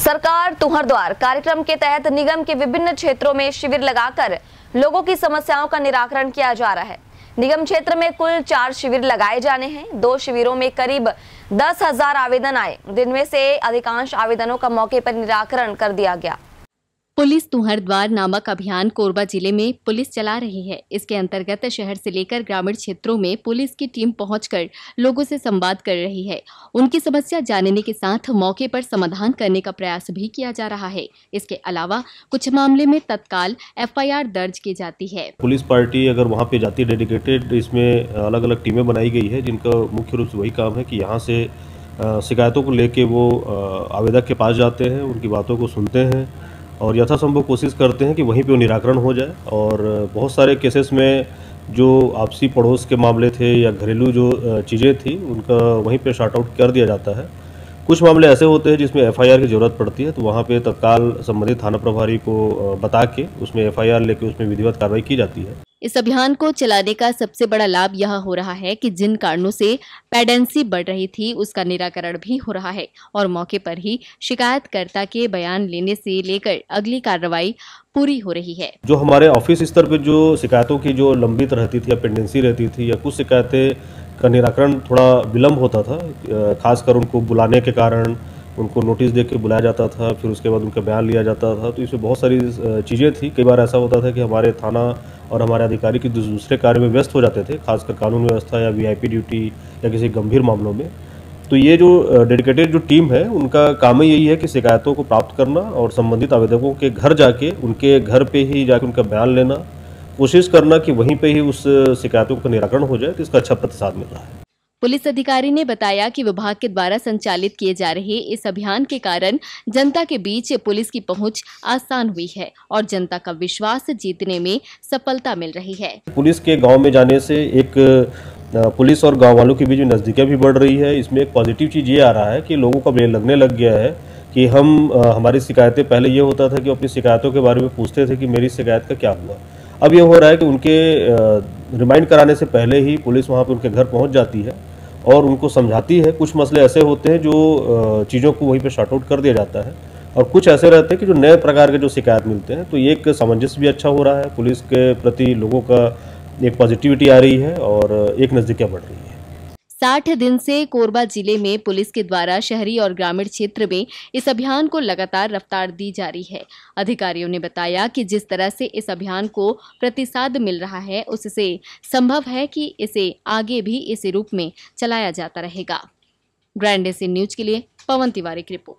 सरकार तुहर द्वार कार्यक्रम के तहत निगम के विभिन्न क्षेत्रों में शिविर लगाकर लोगों की समस्याओं का निराकरण किया जा रहा है। निगम क्षेत्र में कुल 4 शिविर लगाए जाने हैं। 2 शिविरों में करीब 10,000 आवेदन आए, जिनमें से अधिकांश आवेदनों का मौके पर निराकरण कर दिया गया। पुलिस तुहर द्वार नामक अभियान कोरबा जिले में पुलिस चला रही है। इसके अंतर्गत शहर से लेकर ग्रामीण क्षेत्रों में पुलिस की टीम पहुंचकर लोगों से संवाद कर रही है। उनकी समस्या जानने के साथ मौके पर समाधान करने का प्रयास भी किया जा रहा है। इसके अलावा कुछ मामले में तत्काल FIR दर्ज की जाती है। पुलिस पार्टी अगर वहाँ पे जाती है डेडिकेटेड, इसमें अलग अलग टीमें बनाई गई है, जिनका मुख्य रूप से वही काम है कि यहाँ से शिकायतों को लेके वो आवेदक के पास जाते हैं, उनकी बातों को सुनते हैं और यथासंभव कोशिश करते हैं कि वहीं पे वो निराकरण हो जाए। और बहुत सारे केसेस में जो आपसी पड़ोस के मामले थे या घरेलू जो चीज़ें थी, उनका वहीं पे शॉर्ट आउट कर दिया जाता है। कुछ मामले ऐसे होते हैं जिसमें FIR की ज़रूरत पड़ती है, तो वहाँ पे तत्काल संबंधित थाना प्रभारी को बता के उसमें FIR लेके उसमें विधिवत कार्रवाई की जाती है। इस अभियान को चलाने का सबसे बड़ा लाभ यह हो रहा है कि जिन कारणों से पेडेंसी बढ़ रही थी, उसका निराकरण भी हो रहा है और मौके पर ही शिकायतकर्ता के बयान लेने से लेकर अगली कार्रवाई पूरी हो रही है। जो हमारे ऑफिस स्तर पर जो शिकायतों की जो लंबित रहती थी या पेंडेंसी रहती थी या कुछ शिकायतें का निराकरण थोड़ा विलम्ब होता था, खासकर उनको बुलाने के कारण उनको नोटिस दे के बुलाया जाता था, फिर उसके बाद उनका बयान लिया जाता था। तो इसमें बहुत सारी चीज़ें थी। कई बार ऐसा होता था कि हमारे थाना और हमारे अधिकारी की दूसरे कार्य में व्यस्त हो जाते थे, खासकर कानून व्यवस्था या VIP ड्यूटी या किसी गंभीर मामलों में। तो ये जो डेडिकेटेड जो टीम है, उनका काम ही यही है कि शिकायतों को प्राप्त करना और संबंधित आवेदकों के घर जाके उनके घर पे ही जाके उनका बयान लेना, कोशिश करना कि वहीं पे ही उस शिकायतों का निराकरण हो जाए। तो इसका अच्छा प्रतिसाद मिल रहा है। पुलिस अधिकारी ने बताया कि विभाग के द्वारा संचालित किए जा रहे इस अभियान के कारण जनता के बीच पुलिस की पहुंच आसान हुई है और जनता का विश्वास जीतने में सफलता मिल रही है। पुलिस के गांव में जाने से एक पुलिस और गांव वालों के बीच नज़दीकियाँ भी बढ़ रही है। इसमें एक पॉजिटिव चीज़ ये आ रहा है कि लोगों का लगने लग गया है कि हमारी शिकायतें, पहले ये होता था कि अपनी शिकायतों के बारे में पूछते थे कि मेरी शिकायत का क्या हुआ। अब ये हो रहा है कि उनके रिमाइंड कराने से पहले ही पुलिस वहाँ पर उनके घर पहुँच जाती है और उनको समझाती है। कुछ मसले ऐसे होते हैं जो चीज़ों को वहीं पे शॉर्ट आउट कर दिया जाता है और कुछ ऐसे रहते हैं कि जो नए प्रकार के जो शिकायत मिलते हैं। तो ये एक सामंजस्य भी अच्छा हो रहा है, पुलिस के प्रति लोगों का एक पॉजिटिविटी आ रही है और एक नज़दीकियाँ बढ़ रही है। 60 दिन से कोरबा जिले में पुलिस के द्वारा शहरी और ग्रामीण क्षेत्र में इस अभियान को लगातार रफ्तार दी जा रही है। अधिकारियों ने बताया कि जिस तरह से इस अभियान को प्रतिसाद मिल रहा है, उससे संभव है कि इसे आगे भी इसी रूप में चलाया जाता रहेगा। ग्रैंड एसी न्यूज के लिए पवन तिवारी की रिपोर्ट।